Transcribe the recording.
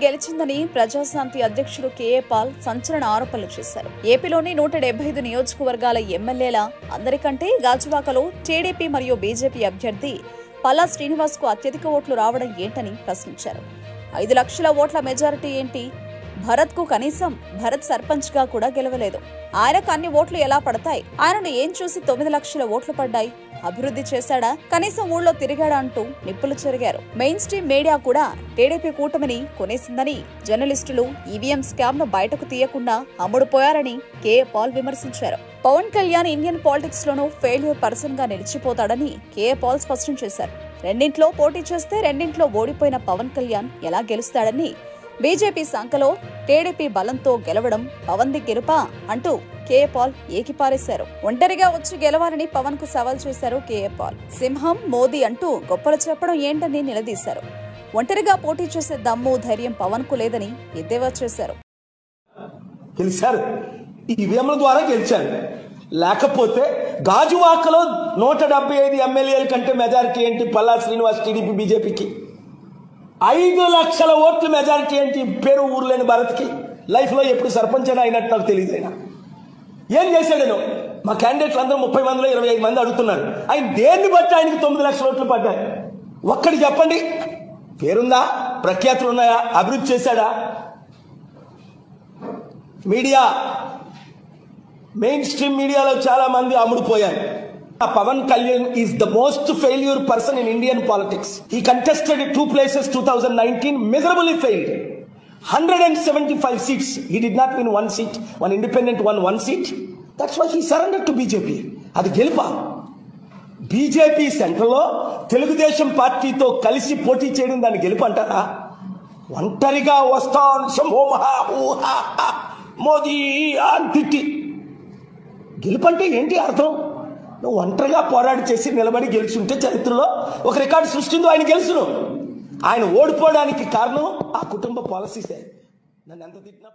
గెలిచిందని ప్రజాశాంతి అధ్యక్షుడు KA Paul సంచలన ఆరోపణలు చేశారు. ఏపీలోని 175 నియోజకవర్గాల ఎమ్మెల్యేల అందరికంటే గాజువాకలో టీడీపీ మరియు బీజేపీ అభ్యర్థి పల్లా శ్రీనివాస్ కు అత్యధిక ఓట్లు రావడం ఏంటని ప్రశ్నించారు. 5 లక్షల ఓట్ల మెజారిటీ ఏంటి? భరత్ కు కనీసం భరత్ సర్పంచ్ గా కూడా గెలవలేదు. ఆయనకు అన్ని ఓట్లు ఎలా పడతాయి? ఆయనను ఏం చూసి 9 లక్షల ఓట్లు పడ్డాయి? అభివృద్ధి చేశాడా? కనీసం ఊళ్ళో తిరిగాడా అంటూ నిప్పులు చెరిగారు. మెయిన్ స్ట్రీమ్ మీడియా కూడా టీడీపీ కూటమిని కొనేసిందని, జర్నలిస్టులు ఈవీఎం స్కామ్ ను బయటకు తీయకుండా అమ్ముడుపోయారని కేఏ పాల్ విమర్శించారు. పవన్ కళ్యాణ్ ఇండియన్ పాలిటిక్స్ లోనూ ఫెయిల్యూర్ పర్సన్ గా నిలిచిపోతాడని కేఏ పాల్ స్పష్టం చేశారు. రెండింట్లో పోటీ చేస్తే రెండింట్లో ఓడిపోయిన పవన్ కళ్యాణ్ ఎలా గెలుస్తాడని, బీజేపీ సంఖలో టీడీపీ బలంతో గెలవడం పవన్ది గెలుపా అంటూ కేఏ పాల్ ఏకిపారేశారు. ఒంటరిగా వచ్చి గెలవాలని పవన్ కు సవాల్ చేశారు కేఏ పాల్. సింహం మోదీ అంటూ గొప్పలు చెప్పడం ఏంటని నిలదీశారు. ఒంటరిగా పోటీ చేసే దమ్ము ధైర్యం పవన్ కు లేదని ఎద్దేవా చేశారు. గెలిచారు, ఈవీఎంల ద్వారా గెలిచారు. లేకపోతే గాజువాకలో 175 ఎమ్మెల్యేల కంటే మెజారిటీ ఏంటి పల్లా శ్రీనివాస్ టీడీపీ బీజేపీకి? 5 లక్షల ఓట్ల మెజారిటీ ఏంటి పేరు ఊర్లేని భారత్కి? లైఫ్ లో ఎప్పుడు సర్పంచ్ అయినా అయినట్టు నాకు తెలియదు. ఆయన ఏం చేశాడేనో మా క్యాండిడేట్లు అందరూ 30 మందిలో 25 మంది అడుగుతున్నారు. ఆయన దేన్ని బట్టి ఆయనకి 9 లక్షల ఓట్లు పడ్డాయి? ఒక్కటి చెప్పండి. పేరుందా? ప్రఖ్యాతులు ఉన్నాయా? అభివృద్ధి చేశాడా? మీడియా, మెయిన్ స్ట్రీమ్ మీడియాలో చాలా మంది అమ్ముడుపోయారు. Pavan Kalyan is the most failure person in Indian politics. He contested 2 places 2019, miserably failed. 175 seats. He did not win 1 seat. One independent won 1 seat. That's why he surrendered to BJP. అది గెలుపా? BJP సెంట్రల్లో తెలుగుదేశం పార్టీతో కలిసి పోటీ చేయడం దాన్ని గెలుపు అంటారా? ఒంటరిగా వస్తాను మోదీ అని తిట్టి గెలుపంటే ఏంటి అర్థం? నువ్వు ఒంటరిగా పోరాడి చేసి నిలబడి గెలుచుంటే చరిత్రలో ఒక రికార్డు సృష్టిందో ఆయన గెలుచును. ఆయన ఓడిపోవడానికి కారణం ఆ కుటుంబ పాలసీసే. నన్ను ఎంత తిట్టినా